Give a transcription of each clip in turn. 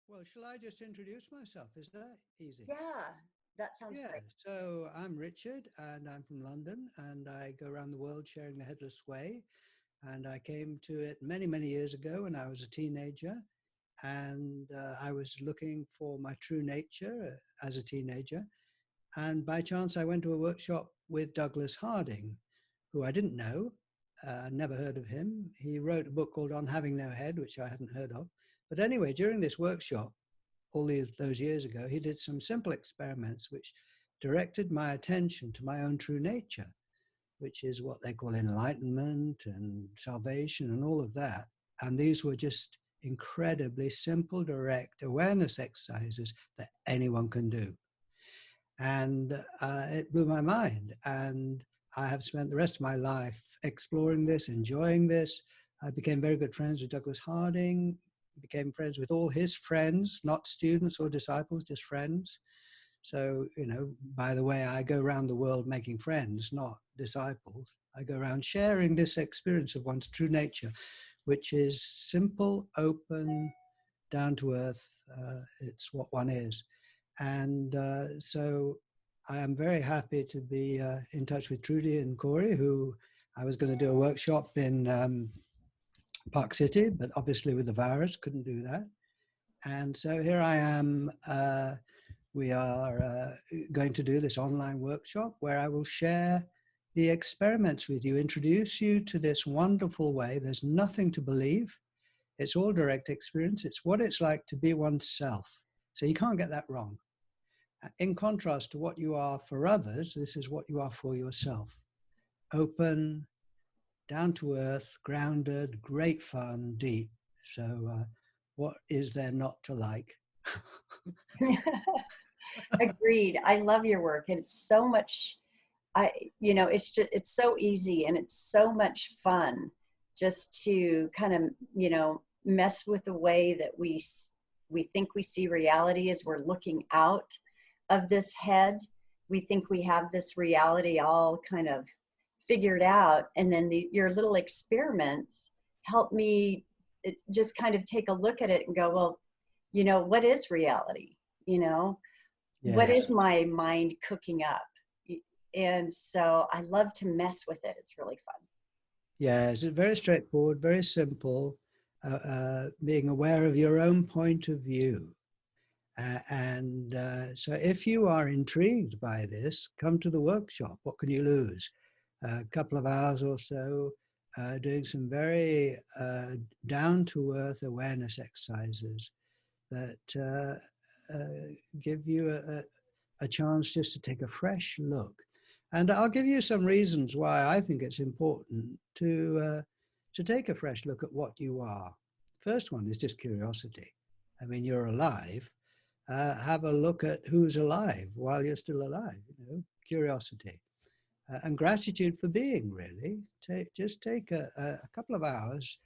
Well, shall I just introduce myself? Is that easy? Yeah, that sounds Yeah, great. so I'm Richard and I'm from London and I go around the world sharing the Headless Way. And I came to it many, many years ago when I was a teenager. And I was looking for my true nature as a teenager. And by chance, I went to a workshop with Douglas Harding, who I didn't know, never heard of him. He wrote a book called On Having No Head, which I hadn't heard of. But anyway, during this workshop, those years ago, he did some simple experiments which directed my attention to my own true nature, which is what they call enlightenment and salvation and all of that. And these were just incredibly simple, direct awareness exercises that anyone can do. And it blew my mind. And I have spent the rest of my life exploring this, enjoying this. I became very good friends with Douglas Harding, became friends with all his friends, not students or disciples, just friends. So, by the way, I go around the world making friends, not disciples. I go around sharing this experience of one's true nature, which is simple, open, down to earth. It's what one is. And so I am very happy to be in touch with Trudee and Corey, who I was going to do a workshop in Park City, but obviously with the virus, couldn't do that. And so here I am. We are going to do this online workshop where I will share the experiments with you, introduce you to this wonderful way. There's nothing to believe. It's all direct experience. It's what it's like to be oneself. So you can't get that wrong. In contrast to what you are for others, this is what you are for yourself. Open, down to earth, grounded, great fun, deep. So what is there not to like? Agreed. I love your work. And it's so much, it's so easy and it's so much fun just to kind of, mess with the way that we think we see reality as we're looking out of this head. We think we have this reality all kind of figured out. And then your little experiments help me just kind of take a look at it and go, well, what is reality? What is Yes. my mind cooking up? And so I love to mess with it. It's really fun. Yeah, it's very straightforward, very simple, being aware of your own point of view. So if you are intrigued by this, come to the workshop. What can you lose? A couple of hours or so doing some very down-to-earth awareness exercises that give you a chance just to take a fresh look. And I'll give you some reasons why I think it's important to take a fresh look at what you are. First one is just curiosity. I mean, you're alive. Have a look at who's alive while you're still alive. Curiosity and gratitude for being. Really, just take a couple of hours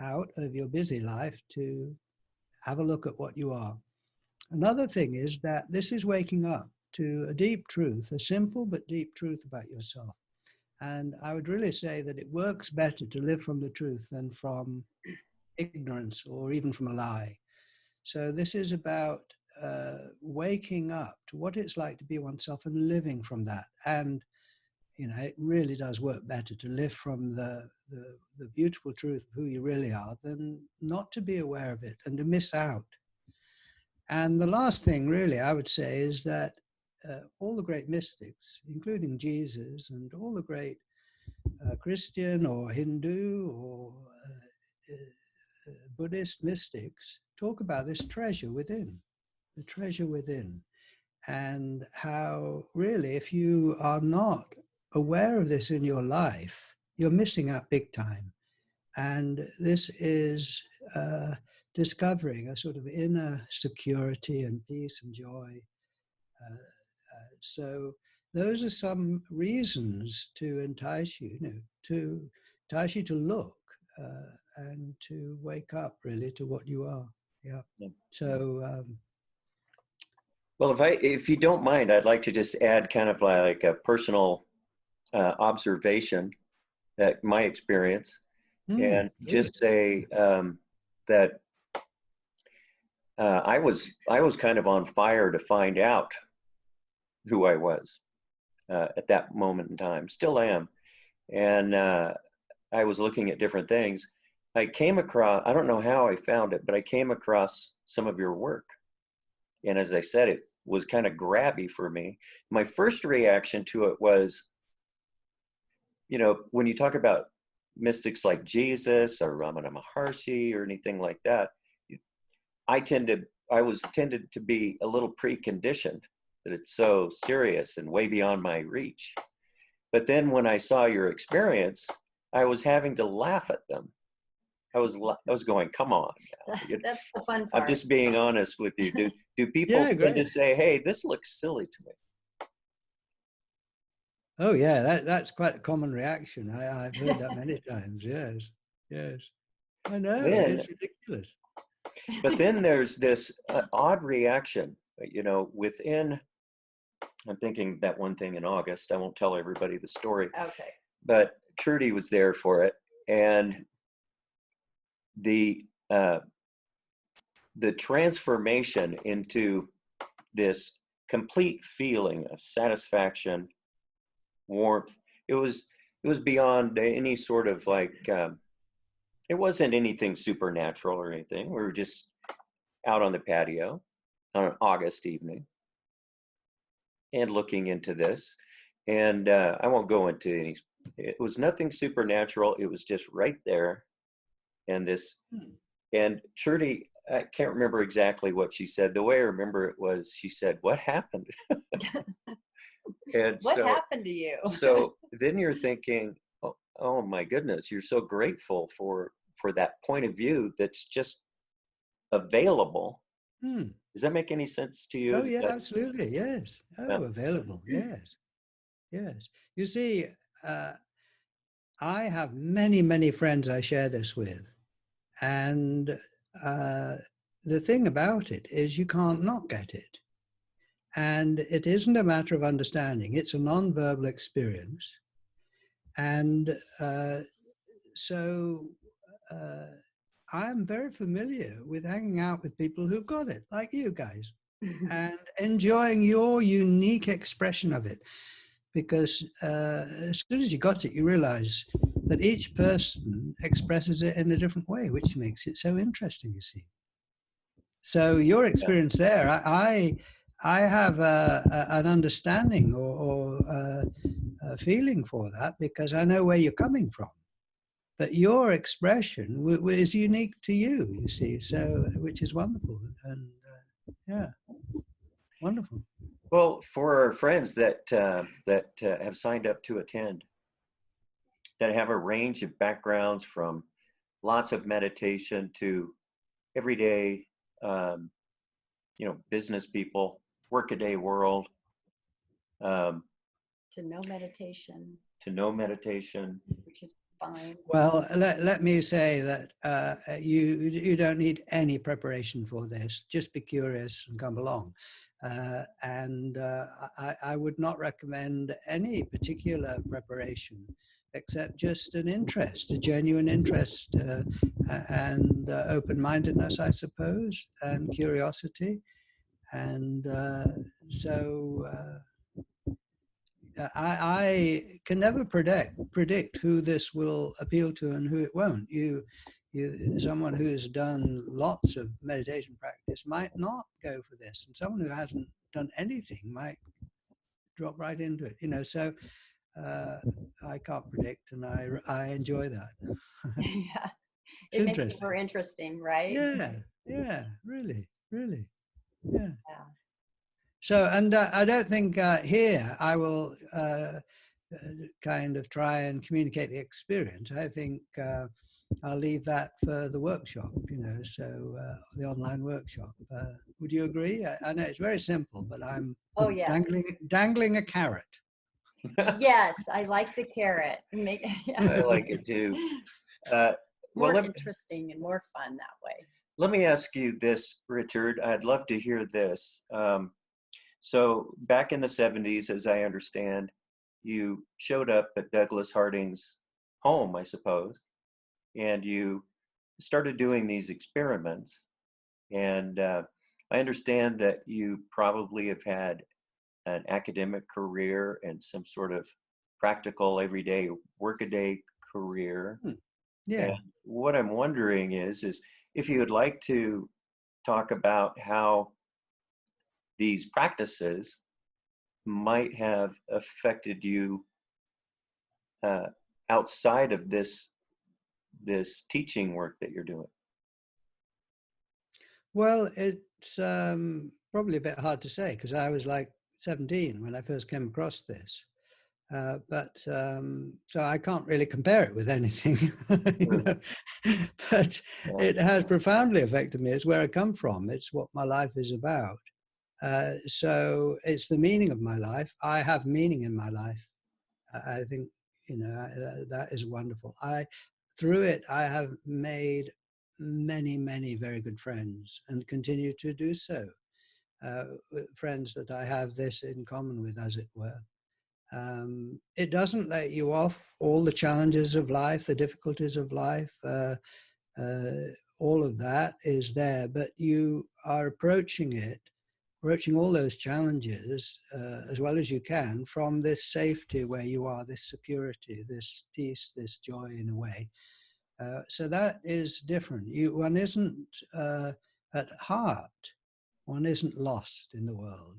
out of your busy life to have a look at what you are. Another thing is that this is waking up to a deep truth, a simple but deep truth about yourself. And I would really say that it works better to live from the truth than from ignorance or even from a lie. So this is about waking up to what it's like to be oneself and living from that. And it really does work better to live from the beautiful truth of who you really are than not to be aware of it and to miss out. And the last thing, really, I would say is that all the great mystics, including Jesus and all the great Christian or Hindu or Buddhist mystics, talk about this treasure within, the treasure within, and how really, if you are not aware of this in your life, you're missing out big time. And this is discovering a sort of inner security and peace and joy. So those are some reasons to entice you, to entice you to look and to wake up really to what you are. Yeah. So. Well, if you don't mind, I'd like to just add kind of like a personal observation at my experience, and just say that I was kind of on fire to find out who I was at that moment in time. Still am, and I was looking at different things. I came across, I don't know how I found it, but I came across some of your work. And as I said, it was kind of grabby for me. My first reaction to it was, when you talk about mystics like Jesus or Ramana Maharshi or anything like that, I was tended to be a little preconditioned that it's so serious and way beyond my reach. But then when I saw your experience, I was having to laugh at them. I was going, come on. That's the fun part. I'm just being honest with you. Do people Yeah, tend great. to say, hey, this looks silly to me? Oh yeah, that's quite a common reaction. I've heard that many times. Yes, yes. I know, Then, it's ridiculous. but then there's this odd reaction, within, I'm thinking that one thing in August, I won't tell everybody the story, Okay. but Trudee was there for it. And the transformation into this complete feeling of satisfaction, warmth, it was beyond any sort of like, it wasn't anything supernatural or anything. We were just out on the patio on an August evening and looking into this. And I won't go into any, it was nothing supernatural. It was just right there. And and Trudy, I can't remember exactly what she said. The way I remember it was, she said, what happened? And What happened to you? So then you're thinking, oh my goodness, you're so grateful for that point of view that's just available. Does that make any sense to you? Oh yeah, absolutely. Yes. Oh, available. Yes. Yes. You see, I have many, many friends I share this with. And the thing about it is you can't not get it. And it isn't a matter of understanding. It's a non-verbal experience. And so I'm very familiar with hanging out with people who've got it, like you guys, and enjoying your unique expression of it. Because as soon as you got it, you realize that each person expresses it in a different way, which makes it so interesting, you see. So your experience there, I have an understanding or a feeling for that because I know where you're coming from. But your expression is unique to you, you see, so which is wonderful. And yeah, wonderful. Well, for our friends that have signed up to attend, that have a range of backgrounds from lots of meditation to everyday, business people, workaday world, to no meditation, which is fine. Well, let me say that you don't need any preparation for this. Just be curious and come along. And I would not recommend any particular preparation, except just an interest, a genuine interest, and open-mindedness, I suppose, and curiosity. And so I can never predict who this will appeal to and who it won't. Someone who has done lots of meditation practice might not go for this, and someone who hasn't done anything might drop right into it. So I can't predict, and I enjoy that. Yeah, It's it makes it interesting. more interesting, right? Yeah, really, yeah. Yeah. So, and I don't think here I will kind of try and communicate the experience. I think I'll leave that for the workshop, so the online workshop. Would you agree? I know it's very simple, but I'm yes. dangling a carrot. Yes, I like the carrot. I like it too. More interesting and more fun that way. Let me ask you this, Richard. I'd love to hear this. So back in the 70s, as I understand, you showed up at Douglas Harding's home, I suppose, and you started doing these experiments. And I understand that you probably have had an academic career and some sort of practical everyday workaday career. Yeah. And what I'm wondering is if you would like to talk about how these practices might have affected you uh, outside of this teaching work that you're doing. Well, it's probably a bit hard to say because I was like 17 when I first came across this. But so I can't really compare it with anything, you Sure. know. But Yeah. it has profoundly affected me. It's where I come from. It's what my life is about. So it's the meaning of my life. I have meaning in my life. I think, you know, that is wonderful. Through it, I have made many, many very good friends and continue to do so. Friends that I have this in common with, as it were. It doesn't let you off all the challenges of life, the difficulties of life. All of that is there, but you are approaching all those challenges as well as you can from this safety where you are, this security, this peace, this joy in a way. So that is different. One isn't at heart, one isn't lost in the world.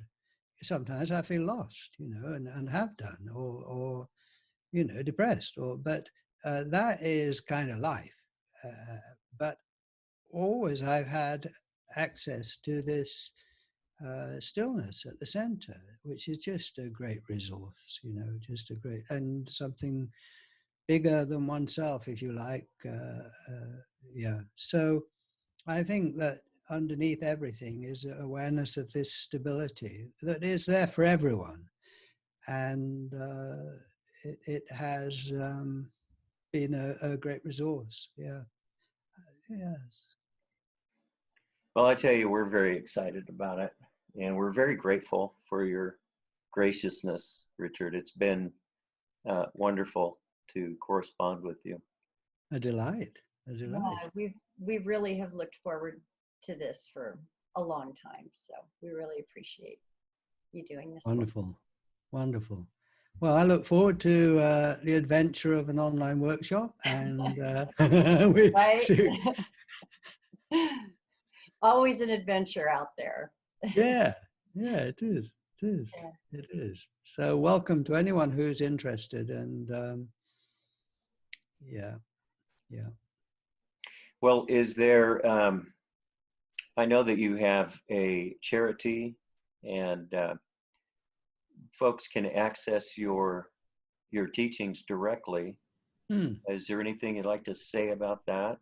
Sometimes I feel lost, you know, and have done, or you know, depressed, but that is kind of life. But always I've had access to this stillness at the center, which is just a great resource, you know, just a great, and something bigger than oneself, if you like. Yeah. So I think that underneath everything is awareness of this stability that is there for everyone. And it has been a great resource. Yeah. Yes. Well, I tell you, we're very excited about it, and we're very grateful for your graciousness, Richard. It's been wonderful to correspond with you. A delight. A delight. Yeah, we really have looked forward to this for a long time. So we really appreciate you doing this. Wonderful. Wonderful. Well, I look forward to the adventure of an online workshop, and Right? Always an adventure out there. yeah, yeah, it is. It is. Yeah. It is. So welcome to anyone who's interested, and yeah, yeah. Well, is there, I know that you have a charity and folks can access your teachings directly. Is there anything you'd like to say about that?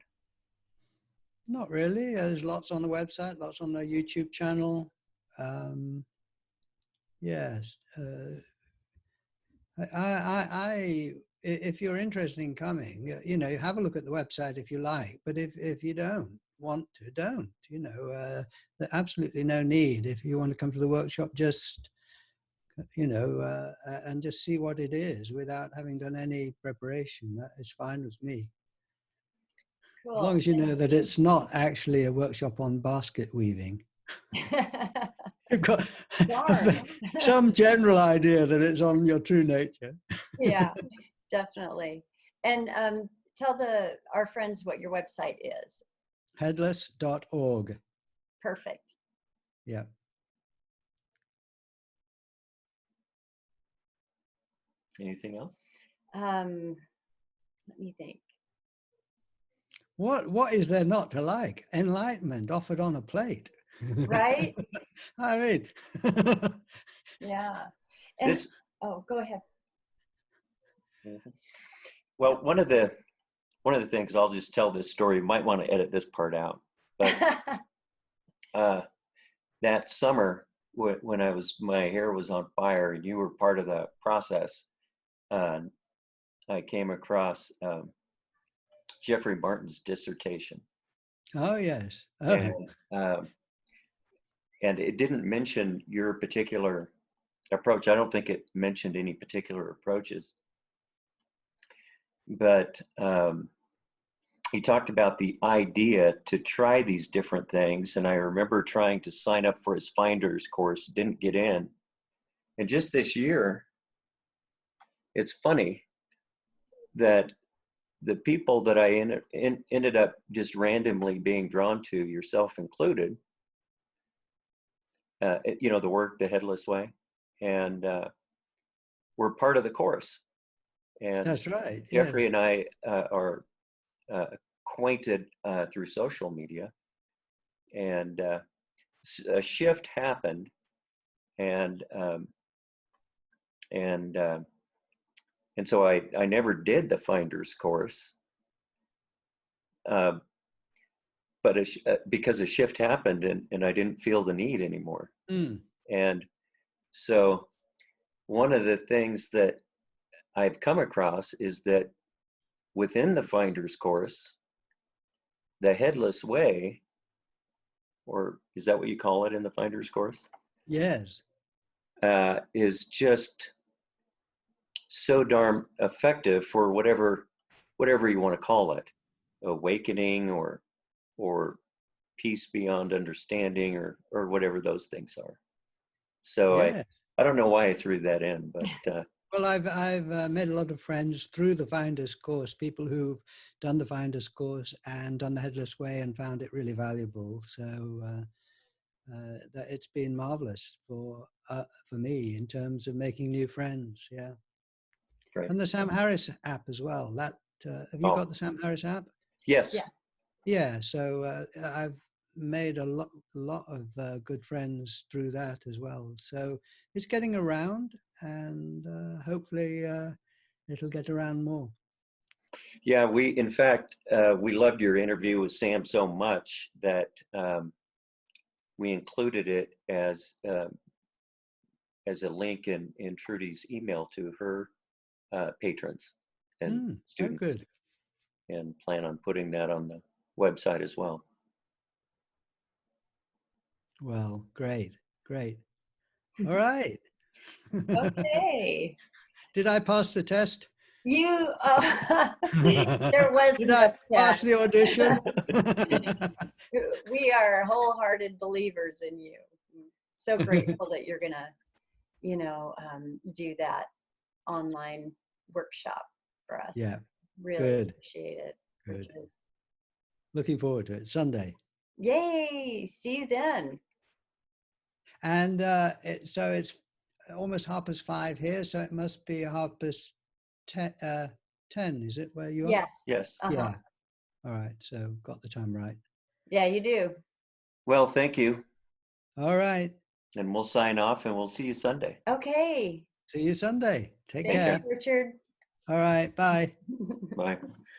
Not really. There's lots on the website, lots on the YouTube channel. Yes. If you're interested in coming, you know, have a look at the website if you like. But if you don't want to, don't. You know, there's absolutely no need. If you want to come to the workshop, just you know, and just see what it is without having done any preparation. That is fine with me. Cool. As long as you know that it's not actually a workshop on basket weaving. You've got some general idea that it's on your true nature. Yeah, definitely. And tell our friends what your website is. Headless.org. Perfect. Yeah. Anything else? Let me think. What is there not to like? Enlightenment offered on a plate. Right? I mean, Yeah. And This, oh, go ahead. well, one of the things, I'll just tell this story. You might want to edit this part out, but that summer when my hair was on fire and you were part of the process, I came across Jeffrey Martin's dissertation. Oh yes. Oh. And it didn't mention your particular approach. I don't think it mentioned any particular approaches, but he talked about the idea to try these different things. And I remember trying to sign up for his Finders course, didn't get in. And just this year, it's funny that the people that I ended up just randomly being drawn to, yourself included, the work, The Headless Way, and we're part of the course. And That's right. Jeffrey Yes. and I are acquainted through social media, and a shift happened, and so I never did the Finders course, but because a shift happened, and I didn't feel the need anymore. Mm. And so one of the things that I've come across is that within the Finders course, the Headless Way, or is that what you call it in the Finders course? Yes. Is just so darn effective for whatever you want to call it, awakening or peace beyond understanding, or whatever those things are. So Yeah. I don't know why I threw that in, but Well, I've made a lot of friends through the Finders course, people who've done the Finders course and done the Headless Way and found it really valuable. So that it's been marvelous for me in terms of making new friends. Yeah. right. And the Sam Harris app as well. That have you Oh, got the Sam Harris app? yes. Yeah. Yeah. So I've made a lot of good friends through that as well. So it's getting around, and hopefully it'll get around more. Yeah, in fact, we loved your interview with Sam so much that we included it as a link in Trudee's email to her patrons and Oh, students, good. and plan on putting that on the website as well. Well, great. All right. Okay. Did I pass the test? You, there was Did no I pass test. the audition? We are wholehearted believers in you. So grateful that you're gonna, do that online workshop for us. Yeah, Really good. appreciate it, Good. Richard. Looking forward to it. Sunday. Yay! See you then. And so it's almost 5:30 here, so it must be 10, is it, where you are? Yes. Yes. Yeah. All right. So got the time right. Yeah, you do. Well, thank you. All right. And we'll sign off, and we'll see you Sunday. Okay. See you Sunday. Take Thank care. you, Richard. All right. Bye. Bye.